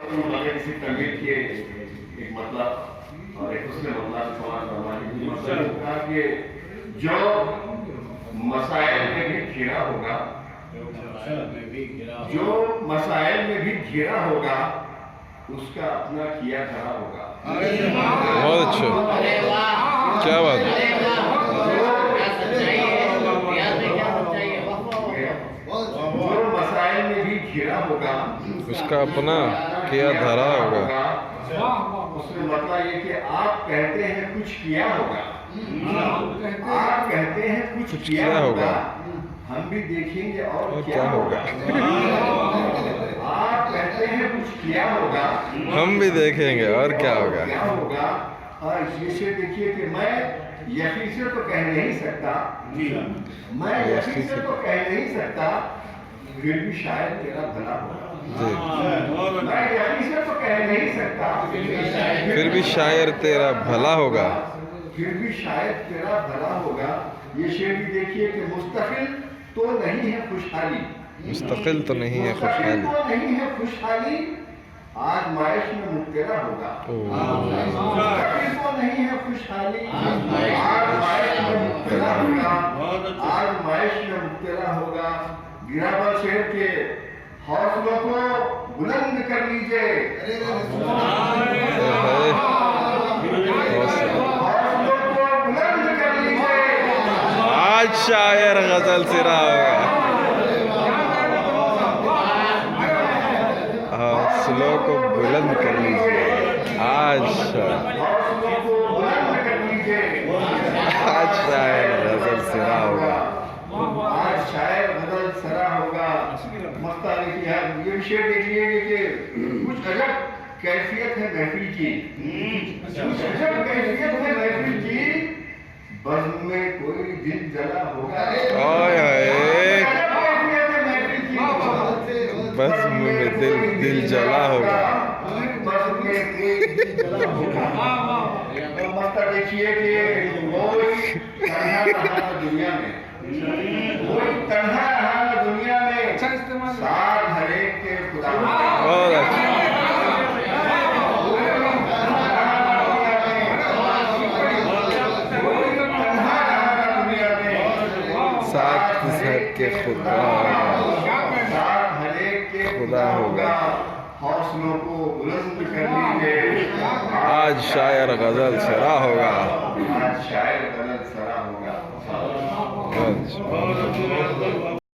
کسی تنویر کے ایک مطلب اور ایک اس نے مطلب سماج فرمانے مطلب کہا کہ جو مسائل میں بھی گھیرا ہوگا جو مسائل میں بھی گھیرا ہوگا اس کا اپنا کیا دھرا ہوگا. بہت اچھا، کیا بات ہے. جو مسائل میں بھی گھیرا ہوگا اس کا اپنا کیا دھرا ہوگا. اس میں مطلب یہ کہ آپ کہتے ہیں کچھ کیا ہوگا، آپ کہتے ہیں کچھ کیا ہوگا، ہم بھی دیکھیں گے اور کیا ہوگا. آپ کہتے ہیں کچھ کیا ہوگا، ہم بھی دیکھیں گے اور کیا ہوگا. اور یہ دیکھیے کہ میں یقین سے تو کہہ نہیں سکتا، میں یقین سے تو کہہ نہیں سکتا، پھر بھی شاید تیرا بھلا ہوگا. میں یقین سے تو کہہ نہیں سکتا، پھر بھی شاعر تیرا بھلا ہوگا. پھر بھی شاید تیرا بھلا ہوگا. یہ شعر بھی دیکھیے کہ مستقل تو نہیں ہے خوشحالی، مستقل تو نہیں ہے خوشحالی، مستقل تو نہیں ہے خوشحالی، آزمائش میں مبتلا ہوگا. مستقل تو نہیں ہے خوشحالی، آزمائش میں مبتلا ہوگا، آزمائش میں مبتلا ہوگا. گراول شہر کے حوصلوں کو بلند کر لیجئے، حوصلوں کو بلند کر لیجئے. آج شاعر غزل سرا ہوگا. حوصلوں کو بلند کر لیجیے، آج شاعر غزل سرا ہوگا. آج شاعر غزل سرا ہوگا. مختاری کی ہے یہ شعر دیکھیے کہ کچھ عجب کیفیت ہے محفل کی، کچھ عجب کیفیت ہے محفل کی، بزم میں کوئی دل جلا ہوگا. بزم میں دل جلا ہوگا. مطلب دیکھیے کہ کوئی تنہا رہا دنیا میں، کوئی تنہا رہا دنیا میں، ساتھ ہر ایک کے خدا. بہت اچھا. ساتھ ہر کے خدا خدا ہوگا. حوصلوں کو بلند کر لیجیے، آج شاعر غزل سرا ہوگا. آج شاعر غزل سرا ہوگا.